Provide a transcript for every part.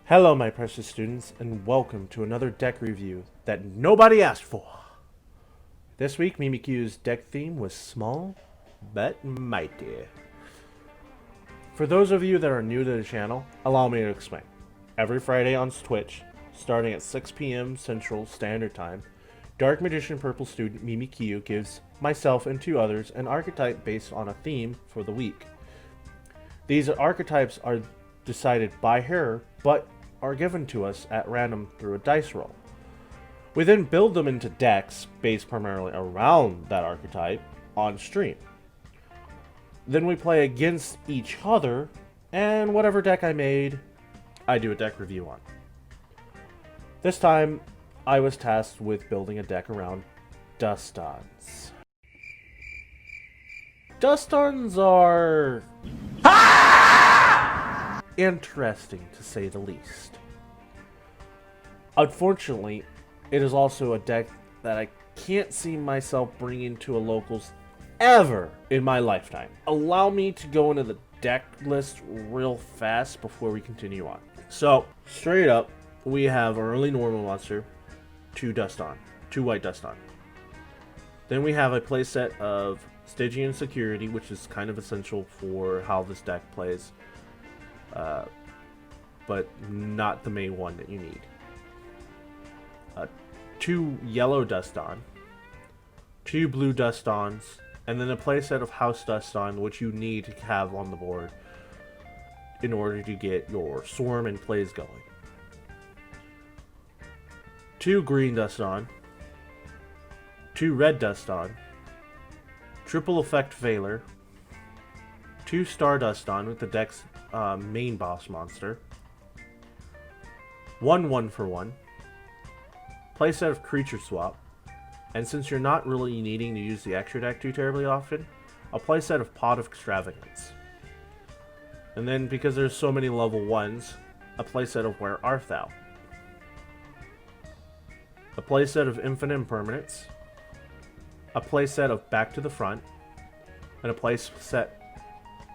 Hello, my precious students, and welcome to another deck review that nobody asked for. This week, Mimikyu's deck theme was small but mighty. For those of you that are new to the channel, allow me to explain. Every Friday on Twitch, starting at 6 p.m. Central Standard Time, Dark Magician Purple student Mimikyu gives myself and two others an archetype based on a theme for the week. These archetypes are decided by her, but are given to us at random through a dice roll. We then build them into decks based primarily around that archetype on stream. Then we play against each other, and whatever deck I made, I do a deck review on. This time, I was tasked with building a deck around Dustons. Dustons are interesting, to say the least. Unfortunately, it is also a deck that I can't see myself bringing to a locals ever in my lifetime. Allow me to go into the deck list real fast before we continue on. So, straight up, we have our early normal monster, two white Duston. Then we have a playset of Stygian Security, which is kind of essential for how this deck plays. But not the main one that you need. Two yellow Duston, two blue Dustons, and then a playset of House Duston, which you need to have on the board in order to get your Swarm and plays going. Two green Duston, two red Duston, triple effect Veiler, two Star Duston with the deck's main boss monster, one for one, playset of Creature Swap, and since you're not really needing to use the extra deck too terribly often, a playset of Pot of Extravagance. And then, because there's so many level 1s, a playset of Where Art Thou? A playset of Infinite Impermanence, a playset of Back to the Front, and a playset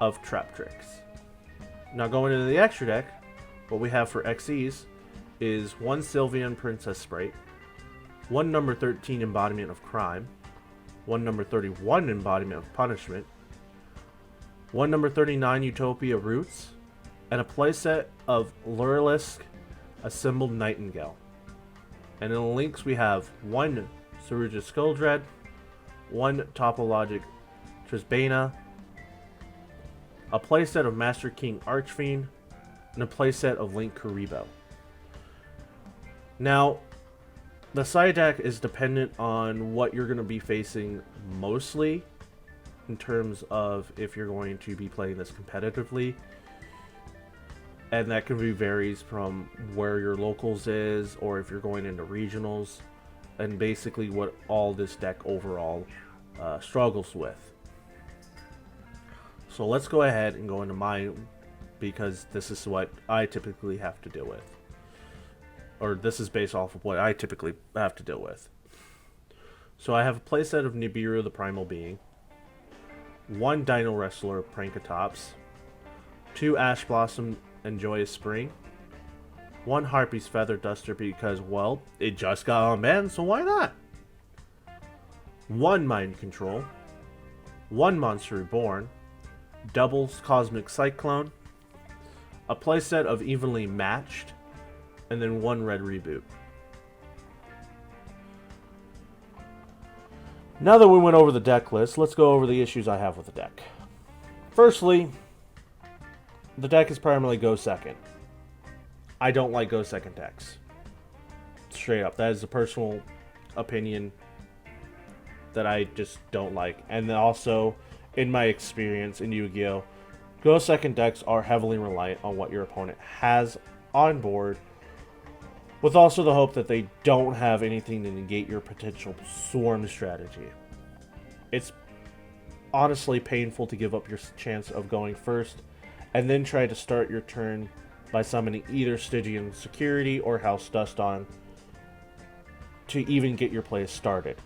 of Trap Tricks. Now going into the extra deck, what we have for XEs is one Sylvian Princess Sprite, one number 13 Embodiment of Crime, one number 31 Embodiment of Punishment, one number 39 Utopia Roots, and a playset of Lurilisk, Assembled Nightingale. And in the links we have one Saruja Skulldread, one Topologic Trisbana, a playset of Master King Archfiend, and a playset of Link Karibo. Now, the side deck is dependent on what you're going to be facing mostly in terms of if you're going to be playing this competitively. And that can be varies from where your locals is or if you're going into regionals, and basically what all this deck overall struggles with. So let's go ahead and go into mine, because this is what I typically have to deal with. Or this is based off of what I typically have to deal with. So I have a playset of Nibiru the Primal Being, one Dino Wrestler Prankatops, two Ash Blossom and Joyous Spring, one Harpy's Feather Duster because, well, it just got unbanned, so why not? One Mind Control, one Monster Reborn, doubles Cosmic Cyclone, a playset of Evenly Matched, and then one red Reboot. Now that we went over the deck list, let's go over the issues I have with the deck. Firstly, the deck is primarily Go Second. I don't like Go Second decks. Straight up, that is a personal opinion that I just don't like. And then also, in my experience in Yu-Gi-Oh!, Go Second decks are heavily reliant on what your opponent has on board, with also the hope that they don't have anything to negate your potential Swarm strategy. It's honestly painful to give up your chance of going first, and then try to start your turn by summoning either Stygian Security or House Duston to even get your play started.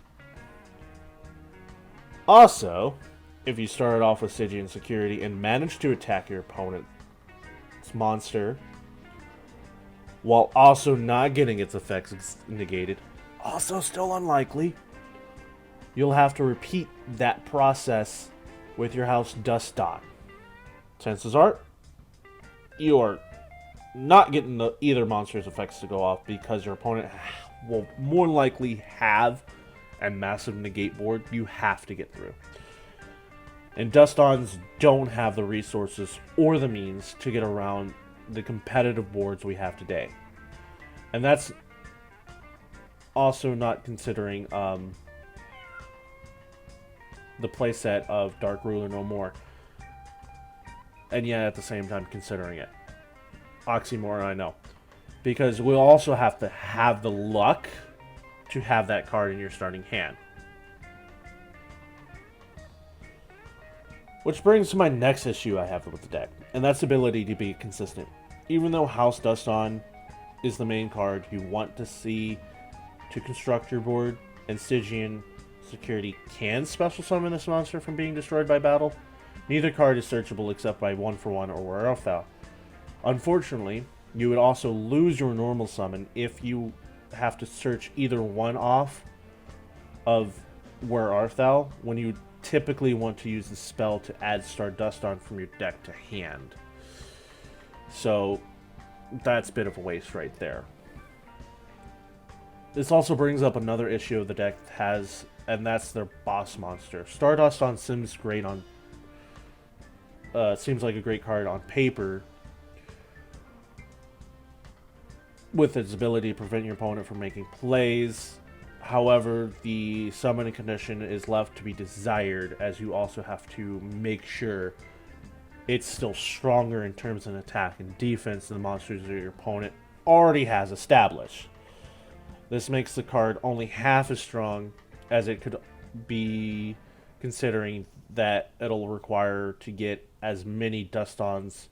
Also, if you started off with Stygian Security and managed to attack your opponent's monster, while also not getting its effects negated. Also still unlikely. You'll have to repeat that process with your house Duston. Chances are, you are not getting either monster's effects to go off because your opponent will more likely have a massive negate board you have to get through. And Dustons don't have the resources or the means to get around the competitive boards we have today. And that's also not considering the playset of Dark Ruler No More. And yet at the same time considering it. Oxymoron, I know. Because we'll also have to have the luck to have that card in your starting hand. Which brings to my next issue I have with the deck, and that's the ability to be consistent. Even though House Duston is the main card you want to see to construct your board, and Stygian Security can special summon this monster from being destroyed by battle, neither card is searchable except by 1-for-1 or Arthal. Unfortunately, you would also lose your normal summon if you have to search either one off of Were Arthal when you typically want to use the spell to add Star Duston from your deck to hand. So that's a bit of a waste right there. This also brings up another issue the deck has, and that's their boss monster. Star Duston seems great on seems like a great card on paper, with its ability to prevent your opponent from making plays. However, the summoning condition is left to be desired, as you also have to make sure it's still stronger in terms of attack and defense than the monsters that your opponent already has established. This makes the card only half as strong as it could be, considering that it'll require to get as many Dustons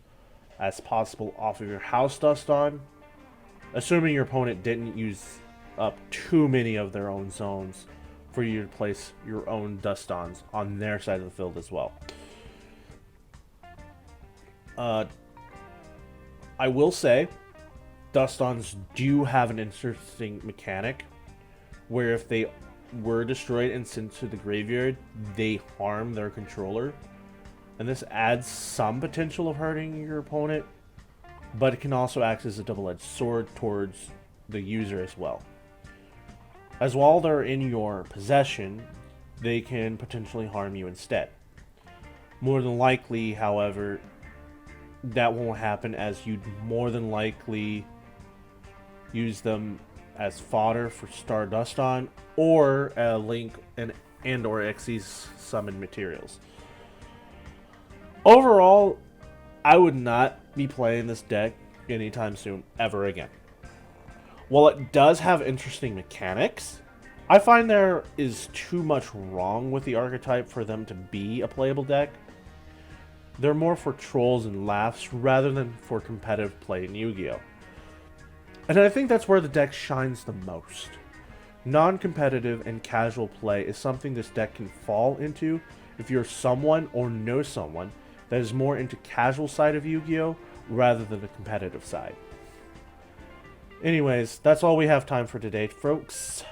as possible off of your house Duston, assuming your opponent didn't use up too many of their own zones for you to place your own Dustons on their side of the field as well. I will say, Dustons do have an interesting mechanic where if they were destroyed and sent to the graveyard, they harm their controller. And this adds some potential of hurting your opponent, but it can also act as a double-edged sword towards the user as well. As while they're in your possession, they can potentially harm you instead. More than likely, however, that won't happen, as you'd more than likely use them as fodder for Star Duston or Link and or Xyz summoned materials. Overall, I would not be playing this deck anytime soon, ever again. While it does have interesting mechanics, I find there is too much wrong with the archetype for them to be a playable deck. They're more for trolls and laughs rather than for competitive play in Yu-Gi-Oh! And I think that's where the deck shines the most. Non-competitive and casual play is something this deck can fall into if you're someone or know someone that is more into casual side of Yu-Gi-Oh! Rather than the competitive side. Anyways, that's all we have time for today, folks.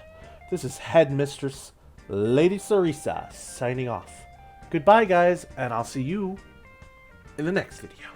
This is Headmistress Lady Sarisa signing off. Goodbye, guys, and I'll see you in the next video.